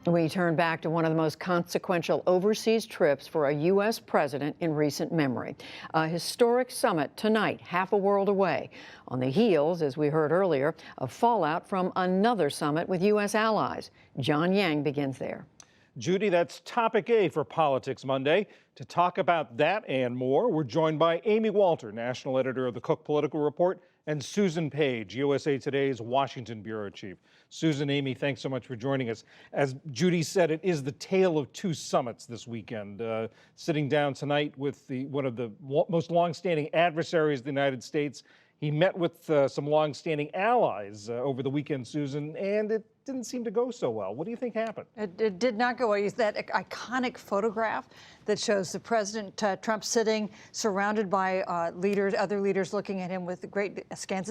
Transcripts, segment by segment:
We turn back to one of the most consequential overseas trips for a U.S. president in recent memory. A historic summit tonight, half a world away, on the heels, as we heard earlier, of fallout from another summit with U.S. allies. John Yang begins there. Judy, that's topic A for Politics Monday. To talk about that and more, we're joined by Amy Walter, national editor of the Cook Political Report, and Susan Page, USA Today's Washington bureau chief. Susan, Amy, thanks so much for joining us. As Judy said, it is the tale of two summits this weekend. Sitting down tonight with one of the most longstanding adversaries of the United States. He met with some longstanding allies over the weekend, Susan, and it didn't seem to go so well. What do you think happened? It did not go well. That iconic photograph that shows the President Trump sitting surrounded by other leaders looking at him with great askance.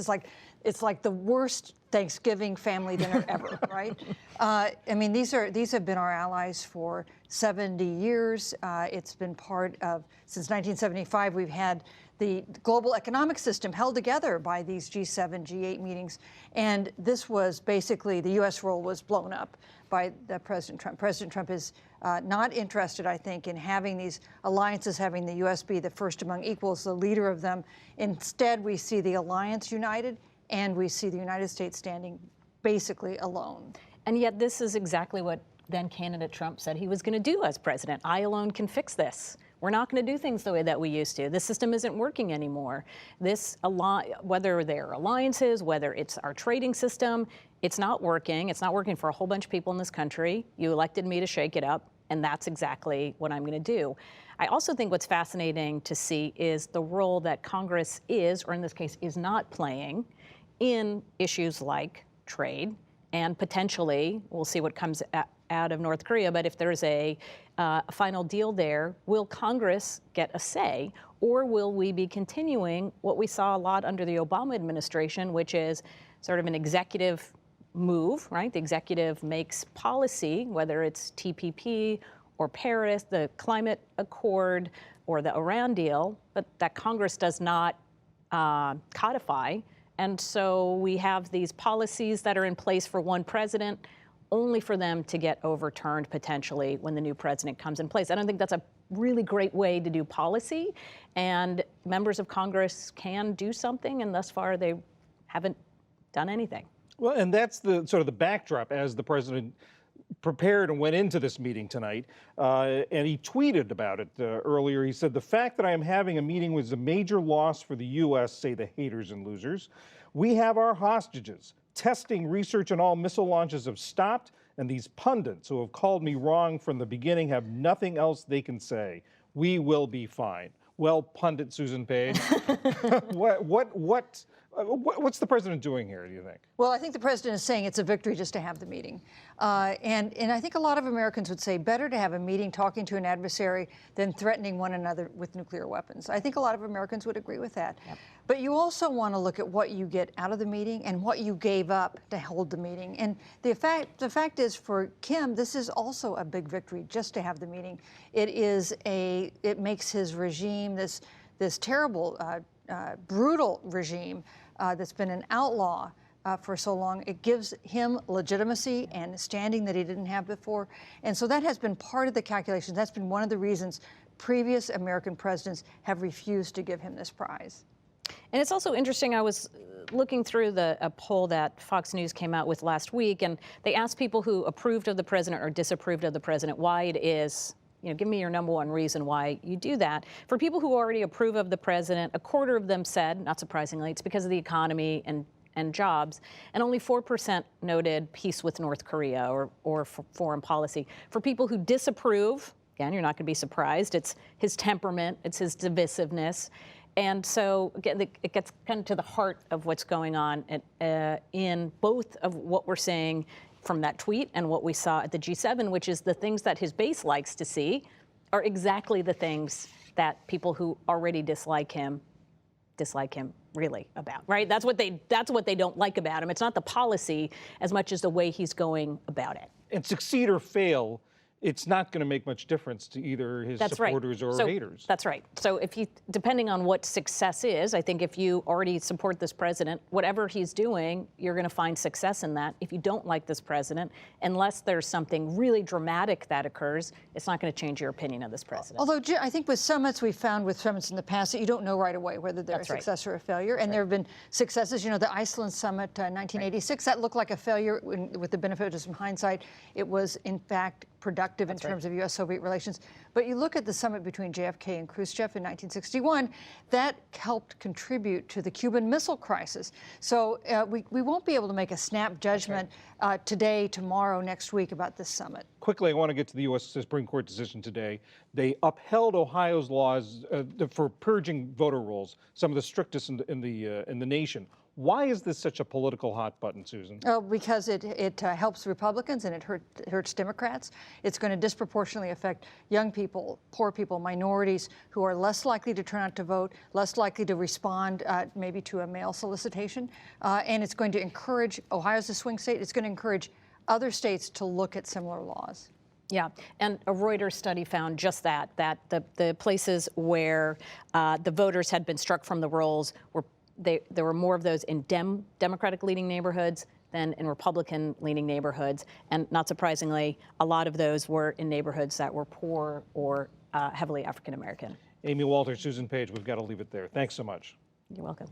It's like the worst Thanksgiving family dinner ever, right? I mean, these have been our allies for 70 years. It's been part of, since 1975, we've had the global economic system held together by these G7, G8 meetings. And this was basically, the U.S. role was blown up by President Trump. President Trump is not interested, I think, in having these alliances, having the U.S. be the first among equals, the leader of them. Instead, we see the alliance united, and we see the United States standing basically alone. And yet this is exactly what then candidate Trump said he was going to do as president. I alone can fix this. We're not going to do things the way that we used to. The system isn't working anymore. Whether they're alliances, whether it's our trading system, it's not working. It's not working for a whole bunch of people in this country. You elected me to shake it up, and that's exactly what I'm going to do. I also think what's fascinating to see is the role that Congress is, or in this case, is not playing in issues like trade, and potentially, we'll see what comes out of North Korea, but if there's a final deal there, will Congress get a say, or will we be continuing what we saw a lot under the Obama administration, which is sort of an executive move, right? The executive makes policy, whether it's TPP or Paris, the climate accord, or the Iran deal, but that Congress does not codify. And so we have these policies that are in place for one president, only for them to get overturned potentially when the new president comes in place. I don't think that's a really great way to do policy, and members of Congress can do something, and thus far they haven't done anything. Well, and that's the sort of the backdrop as the president prepared and went into this meeting tonight, and he tweeted about it earlier. He said, "The fact that I am having a meeting was a major loss for the U.S., say the haters and losers. We have our hostages. Testing, research, and all missile launches have stopped, and these pundits who have called me wrong from the beginning have nothing else they can say. We will be fine." Well, pundit Susan Page, what's the president doing here, do you think? Well, I think the president is saying it's a victory just to have the meeting. And I think a lot of Americans would say better to have a meeting talking to an adversary than threatening one another with nuclear weapons. I think a lot of Americans would agree with that. Yep. But you also want to look at what you get out of the meeting and what you gave up to hold the meeting. And the fact is, for Kim, this is also a big victory just to have the meeting. It makes his regime, this terrible, brutal regime that's been an outlaw for so long, it gives him legitimacy and standing that he didn't have before. And so that has been part of the calculation. That's been one of the reasons previous American presidents have refused to give him this prize. And it's also interesting, I was looking through a poll that Fox News came out with last week, and they asked people who approved of the president or disapproved of the president why it is, give me your number one reason why you do that. For people who already approve of the president, a quarter of them said, not surprisingly, it's because of the economy and jobs, and only 4% noted peace with North Korea or foreign policy. For people who disapprove, again, you're not going to be surprised, it's his temperament, it's his divisiveness. And so, again, it gets kind of to the heart of what's going on in both of what we're saying from that tweet and what we saw at the G7, which is the things that his base likes to see are exactly the things that people who already dislike him really about, right? That's what they don't like about him. It's not the policy as much as the way he's going about it. And succeed or fail, it's not going to make much difference to either his That's right. supporters or So, haters. That's right. So if you, depending on what success is, I think if you already support this president, whatever he's doing, you're going to find success in that. If you don't like this president, unless there's something really dramatic that occurs, it's not going to change your opinion of this president. Although I think with summits, we found with summits in the past that you don't know right away whether they're That's a right. success or a failure. And there have been successes. You know, the Iceland summit, 1986, that looked like a failure with the benefit of some hindsight. It was, in fact, productive in terms of U.S.-Soviet relations. But you look at the summit between JFK and Khrushchev in 1961, that helped contribute to the Cuban Missile Crisis. So we won't be able to make a snap judgment today, tomorrow, next week about this summit. Quickly, I want to get to the U.S. Supreme Court decision today. They upheld Ohio's laws for purging voter rolls, some of the strictest in the nation. Why is this such a political hot button, Susan? Oh, because it helps Republicans and it hurts Democrats. It's going to disproportionately affect young people, poor people, minorities who are less likely to turn out to vote, less likely to respond maybe to a mail solicitation. And it's going to encourage, Ohio's a swing state, it's going to encourage other states to look at similar laws. Yeah, and a Reuters study found just that the places where the voters had been struck from the rolls were there were more of those in Democratic-leaning neighborhoods than in Republican-leaning neighborhoods. And not surprisingly, a lot of those were in neighborhoods that were poor or heavily African-American. Amy Walter, Susan Page, we've got to leave it there. Thanks so much. You're welcome.